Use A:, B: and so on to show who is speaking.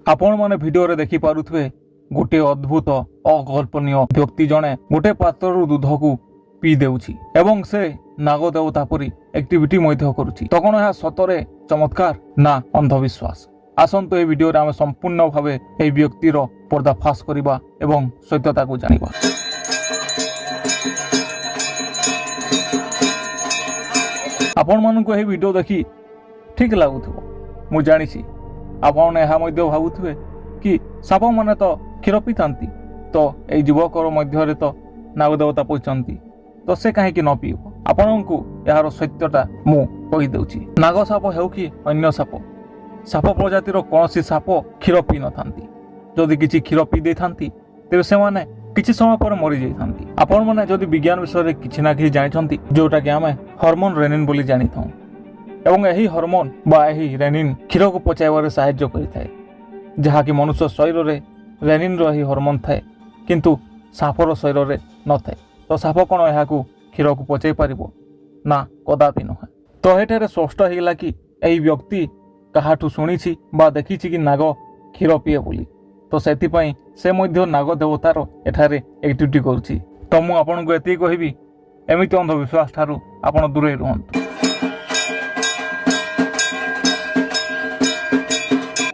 A: ଆପଣମାନେ ଭିଡିଓରେ ଦେଖିପାରୁଥିବେ ଗୋଟିଏ ଅଦ୍ଭୁତ ଅକଳ୍ପନୀୟ ବ୍ୟକ୍ତି ଜଣେ ଗୋଟିଏ ପାତ୍ରରୁ ଦୁଧକୁ ପିଇ ଦେଉଛି ଏବଂ ସେ ନାଗ ଦେବତା ପରି ଆକ୍ଟିଭିଟି ମଧ୍ୟ କରୁଛି। ତ କ'ଣ ଏହା ସତରେ ଚମତ୍କାର ନା ଅନ୍ଧବିଶ୍ୱାସ? ଆସନ୍ତୁ ଏହି ଭିଡିଓରେ ଆମେ ସମ୍ପୂର୍ଣ୍ଣ ଭାବେ ଏହି ବ୍ୟକ୍ତିର ପର୍ଦ୍ଦାଫାଶ କରିବା ଏବଂ ସତ୍ୟତାକୁ ଜାଣିବା। ଆପଣମାନଙ୍କୁ ଏହି ଭିଡିଓ ଦେଖି ଠିକ୍ ଲାଗୁଥିବ, ମୁଁ ଜାଣିଛି। ଆପଣମାନେ ଏହା ମଧ୍ୟ ଭାବୁଥିବେ କି ସାପମାନେ ତ କ୍ଷୀର ପିଇଥାନ୍ତି, ତ ଏହି ଯୁବକର ମଧ୍ୟରେ ତ ନାଗଦେବତା ପଇଛନ୍ତି, ତ ସେ କାହିଁକି ନ ପିଇବ? ଆପଣଙ୍କୁ ଏହାର ସତ୍ୟଟା ମୁଁ କହିଦେଉଛି। ନାଗ ସାପ ହେଉ କି ଅନ୍ୟ ସାପ, ସାପ ପ୍ରଜାତିର କୌଣସି ସାପ କ୍ଷୀର ପିଇ ନଥାନ୍ତି। ଯଦି କିଛି କ୍ଷୀର ପିଇ ଦେଇଥାନ୍ତି ତେବେ ସେମାନେ କିଛି ସମୟ ପରେ ମରିଯାଇଥାନ୍ତି। ଆପଣମାନେ ଯଦି ବିଜ୍ଞାନ ବିଷୟରେ କିଛି ନା କିଛି ଜାଣିଛନ୍ତି, ଯେଉଁଟାକି ଆମେ ହରମୋନ ରେନିନ୍ ବୋଲି ଜାଣିଥାଉ, ଏବଂ ଏହି ହରମୋନ ବା ଏହି ରେନିନ୍ କ୍ଷୀରକୁ ପଚାଇବାରେ ସାହାଯ୍ୟ କରିଥାଏ, ଯାହାକି ମନୁଷ୍ୟ ଶରୀରରେ ରେନିନ୍ର ଏହି ହରମୋନ ଥାଏ, କିନ୍ତୁ ସାପର ଶରୀରରେ ନଥାଏ। ତ ସାପ କ'ଣ ଏହାକୁ କ୍ଷୀରକୁ ପଚାଇ ପାରିବ? ନା, କଦାପି ନୁହେଁ। ତ ଏଠାରେ ସ୍ପଷ୍ଟ ହେଇଗଲା କି ଏହି ବ୍ୟକ୍ତି କାହାଠୁ ଶୁଣିଛି ବା ଦେଖିଛି କି ନାଗ କ୍ଷୀର ପିଏ ବୋଲି, ତ ସେଥିପାଇଁ ସେ ମଧ୍ୟ ନାଗ ଦେବତାର ଏଠାରେ ଆକ୍ଟିଭିଟି କରୁଛି। ତ ମୁଁ ଆପଣଙ୍କୁ ଏତିକି କହିବି, ଏମିତି ଅନ୍ଧବିଶ୍ୱାସ ଠାରୁ ଆପଣ ଦୂରେଇ ରୁହନ୍ତୁ।